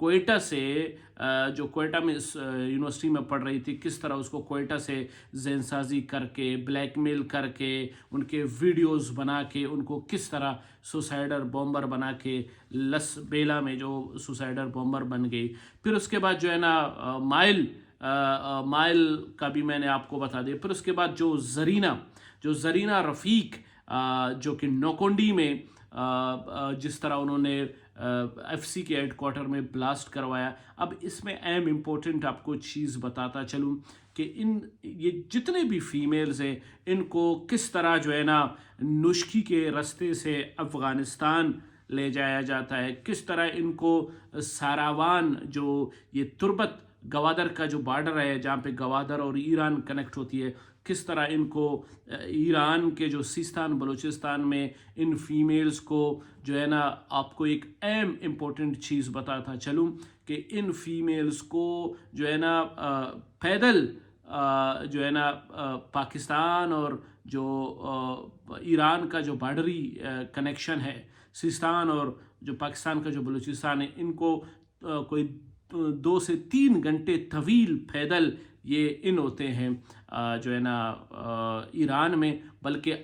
کوئٹہ سے جو کوئٹہ میں یونیورسٹی میں پڑھ رہی تھی، کس طرح اس کو کوئٹہ سے ذہن سازی کر کے بلیک میل کر کے ان کے ویڈیوز بنا کے ان کو کس طرح سوسائڈر بومبر بنا کے لس بیلا میں جو سوسائڈر بومبر بن گئی. پھر اس کے بعد جو ہے نا مائل کا بھی میں نے آپ کو بتا دیا. پھر اس کے بعد جو زرینہ رفیق جو کہ نوکونڈی میں جس طرح انہوں نے ایف سی کے ہیڈ کوارٹر میں بلاسٹ کروایا. اب اس میں اہم امپورٹنٹ آپ کو چیز بتاتا چلوں کہ یہ جتنے بھی فیمیلز ہیں ان کو کس طرح جو ہے نا نشکی کے رستے سے افغانستان لے جایا جاتا ہے، کس طرح ان کو ساراوان جو یہ تربت گوادر کا جو بارڈر ہے جہاں پہ گوادر اور ایران کنیکٹ ہوتی ہے، کس طرح ان کو ایران کے جو سیستان بلوچستان میں ان فیمیلز کو جو ہے نا آپ کو ایک اہم امپورٹنٹ چیز بتاتا چلوں کہ ان فیمیلز کو جو ہے نا پیدل جو ہے نا پاکستان اور جو ایران کا جو بارڈری کنیکشن ہے سیستان اور جو پاکستان کا جو بلوچستان ہے، ان کو کوئی 2 سے 3 گھنٹے طویل پیدل یہ ہوتے ہیں جو ہے نا ایران میں. بلکہ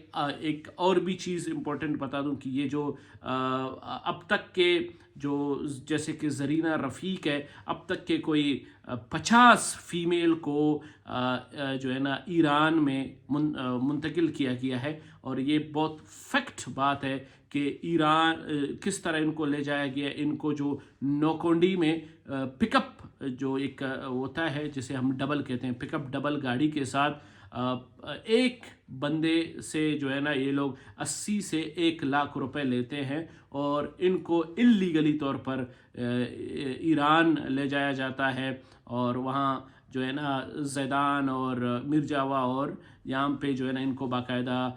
ایک اور بھی چیز امپورٹنٹ بتا دوں کہ یہ جو اب تک کے جو جیسے کہ زرینہ رفیق ہے، اب تک کے کوئی 50 فیمیل کو جو ہے نا ایران میں منتقل کیا گیا ہے. اور یہ بہت فیکٹ بات ہے کہ ایران کس طرح ان کو لے جایا گیا. ان کو جو نوکونڈی میں پک اپ جو ایک ہوتا ہے جسے ہم ڈبل کہتے ہیں، پک اپ ڈبل گاڑی کے ساتھ ایک بندے سے جو ہے نا یہ لوگ 80 سے 1 لاکھ روپے لیتے ہیں اور ان کو انلیگلی طور پر ایران لے جایا جاتا ہے. اور وہاں جو ہے نا زیدان اور مرجاوا اور یہاں پہ جو ہے نا ان کو باقاعدہ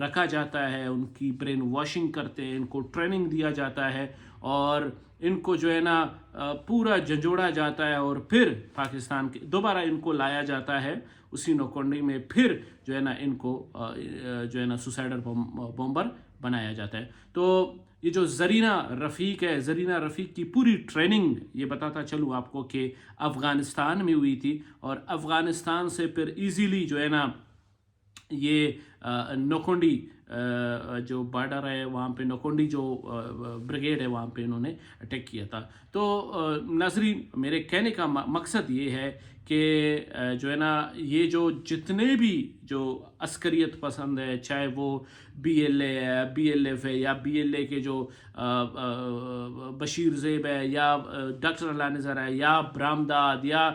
رکھا جاتا ہے، ان کی برین واشنگ کرتے ہیں، ان کو ٹریننگ دیا جاتا ہے اور ان کو جو ہے نا پورا جھنجھوڑا جاتا ہے اور پھر پاکستان کے دوبارہ ان کو لایا جاتا ہے اسی نوکونڈی میں. پھر جو ہے نا ان کو جو ہے نا سوسائڈر بومبر بنایا جاتا ہے. تو یہ جو زرینہ رفیق ہے، زرینہ رفیق کی پوری ٹریننگ یہ بتاتا چلوں آپ کو کہ افغانستان میں ہوئی تھی اور افغانستان سے پھر ایزیلی جو ہے نا یہ نوکونڈی جو بارڈر ہے وہاں پہ نوکونڈی جو بریگیڈ ہے وہاں پہ انہوں نے اٹیک کیا تھا. تو ناظرین میرے کہنے کا مقصد یہ ہے کہ جو ہے نا یہ جو جتنے بھی جو عسکریت پسند ہے، چاہے وہ بی ایل اے ہے، بی ایل ایف ہے یا بی ایل اے کے جو بشیر زیب ہے یا ڈاکٹر اللہ نظر ہے یا برامداد یا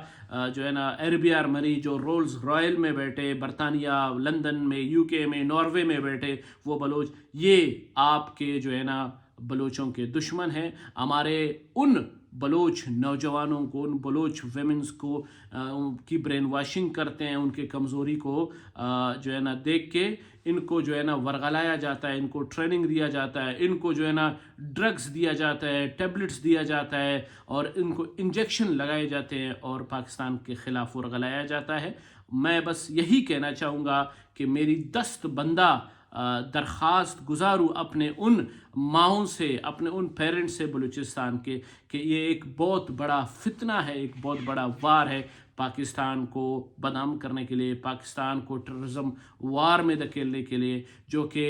جو ہے نا ایربیار مری جو رولز رائل میں بیٹھے، برطانیہ لندن میں، یو کے میں، ناروے میں بیٹھے وہ بلوچ، یہ آپ کے جو ہے نا بلوچوں کے دشمن ہیں. ہمارے ان بلوچ نوجوانوں کو، ان بلوچ ویمنز کو کی برین واشنگ کرتے ہیں، ان کے کمزوری کو جو ہے نا دیکھ کے ان کو جو ہے نا ورغلایا جاتا ہے، ان کو ٹریننگ دیا جاتا ہے، ان کو جو ہے نا ڈرگز دیا جاتا ہے، ٹیبلٹس دیا جاتا ہے اور ان کو انجیکشن لگائے جاتے ہیں اور پاکستان کے خلاف ورغلایا جاتا ہے. میں بس یہی کہنا چاہوں گا کہ میری دست بندہ درخواست گزار ہوں اپنے ان ماؤں سے، اپنے ان پیرنٹس سے بلوچستان کے کہ یہ ایک بہت بڑا فتنہ ہے، ایک بہت بڑا وار ہے پاکستان کو بدنام کرنے کے لیے، پاکستان کو ٹیررزم وار میں دھکیلنے کے لیے، جو کہ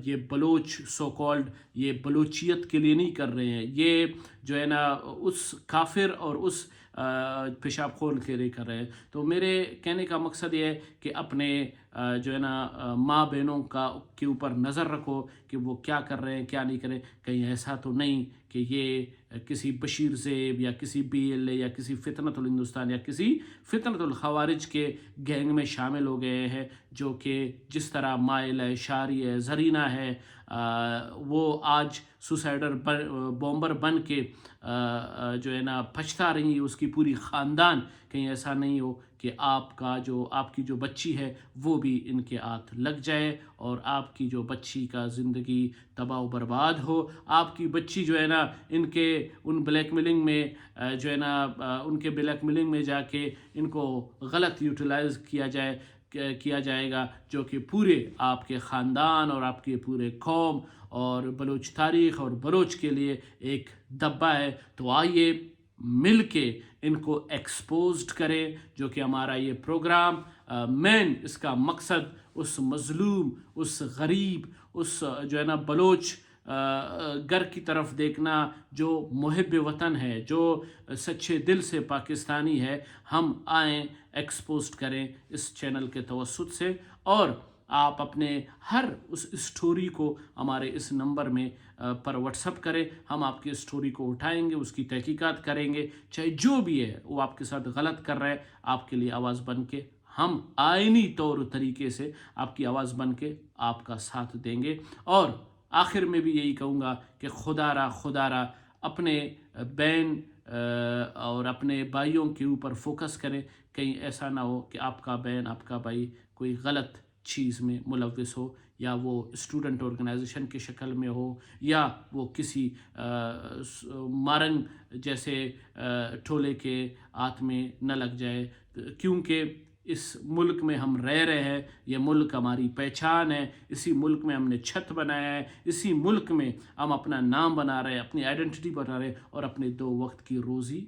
یہ بلوچ سو کالڈ یہ بلوچیت کے لیے نہیں کر رہے ہیں، یہ جو ہے نا اس کافر اور اس پیشاب خور کے لیے کر رہے ہیں. تو میرے کہنے کا مقصد یہ ہے کہ اپنے جو ہے نا ماں بہنوں کے اوپر نظر رکھو کہ وہ کیا کر رہے ہیں کیا نہیں کر رہے. کہیں ایسا تو نہیں کہ یہ کسی بشیر زیب یا کسی بی ایل اے یا کسی فتنۃ الہندوستان یا کسی فتنۃ الخوارج کے گینگ میں شامل ہو گئے ہیں، جو کہ جس طرح مائل ہے، شاری ہے، زرینہ ہے، وہ آج سوسائڈر بومبر بن کے جو ہے نا پچھتا رہی ہے اس کی پوری خاندان. کہیں ایسا نہیں ہو کہ آپ کی جو بچی ہے وہ بھی ان کے ہاتھ لگ جائے اور آپ کی جو بچی کا زندگی تباہ و برباد ہو. آپ کی بچی جو ہے نا ان بلیک میلنگ میں جو ہے نا ان کے بلیک میلنگ میں جا کے ان کو غلط یوٹیلائز کیا جائے. کیا جائے گا جو کہ پورے آپ کے خاندان اور آپ کے پورے قوم اور بلوچ تاریخ اور بلوچ کے لیے ایک دبا ہے. تو آئیے مل کے ان کو ایکسپوزڈ کریں. جو کہ ہمارا یہ پروگرام مین اس کا مقصد اس مظلوم، اس غریب، اس جو ہے نا بلوچ گھر کی طرف دیکھنا جو محب وطن ہے، جو سچے دل سے پاکستانی ہے، ہم آئیں ایکسپوزڈ کریں اس چینل کے توسط سے. اور آپ اپنے ہر اس اسٹوری کو ہمارے اس نمبر میں پر واٹس اپ کریں. ہم آپ کی اسٹوری کو اٹھائیں گے، اس کی تحقیقات کریں گے، چاہے جو بھی ہے وہ آپ کے ساتھ غلط کر رہا ہے، آپ کے لیے آواز بن کے ہم آئینی طور طریقے سے آپ کی آواز بن کے آپ کا ساتھ دیں گے. اور آخر میں بھی یہی کہوں گا کہ خدا را اپنے بہن اور اپنے بھائیوں کے اوپر فوکس کریں. کہیں ایسا نہ ہو کہ آپ کا بہن، آپ کا بھائی کوئی غلط چیز میں ملوث ہو، یا وہ اسٹوڈنٹ آرگنائزیشن کی شکل میں ہو، یا وہ کسی مارنگ جیسے ٹولے کے ہاتھ میں نہ لگ جائے. کیونکہ اس ملک میں ہم رہ رہے ہیں، یہ ملک ہماری پہچان ہے، اسی ملک میں ہم نے چھت بنایا ہے، اسی ملک میں ہم اپنا نام بنا رہے ہیں، اپنی آئیڈینٹی بنا رہے ہیں، اور اپنے 2 وقت کی روزی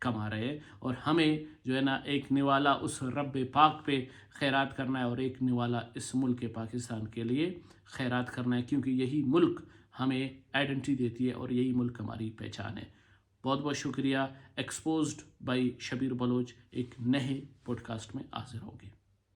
کما رہے ہیں. اور ہمیں جو ہے نا ایک نوالا اس رب پاک پہ خیرات کرنا ہے، اور ایک نوالا اس ملک پاکستان کے لیے خیرات کرنا ہے. کیونکہ یہی ملک ہمیں آئیڈینٹی دیتی ہے، اور یہی ملک ہماری پہچان ہے. بہت بہت شکریہ. ایکسپوزڈ بائی شبیر بلوچ ایک نئے پوڈ کاسٹ میں حاضر ہوگی.